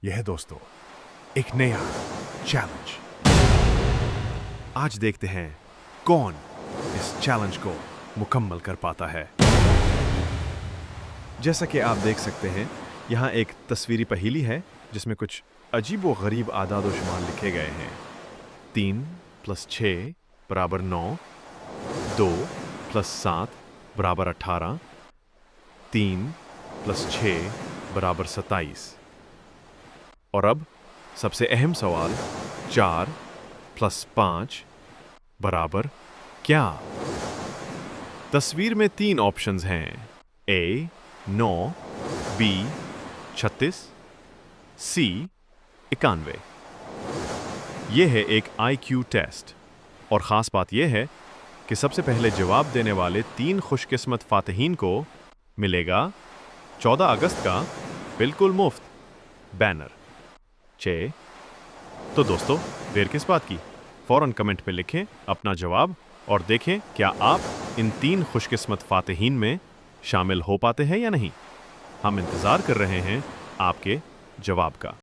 यह है दोस्तों एक नया चैलेंज। आज देखते हैं कौन इस चैलेंज को मुकम्मल कर पाता है। जैसा कि आप देख सकते हैं, यहाँ एक तस्वीरी पहेली है जिसमें कुछ अजीब व गरीब आदाद व शुमार लिखे गए हैं। 3 + 6 = 9, 2 + 7 = 18, 3 + 6 = 27। और अब सबसे अहम सवाल, 4 + 5 = क्या? तस्वीर में 3 ऑप्शंस हैं। ए 9, बी 36, सी 91। यह है एक IQ टेस्ट और ख़ास बात यह है कि सबसे पहले जवाब देने वाले 3 खुशकिस्मत फातिहीन को मिलेगा 14 अगस्त का बिल्कुल मुफ्त बैनर। तो दोस्तों, देर किस बात की? फौरन कमेंट में लिखें अपना जवाब और देखें क्या आप इन 3 खुशकिस्मत फातिहीन में शामिल हो पाते हैं या नहीं। हम इंतज़ार कर रहे हैं आपके जवाब का।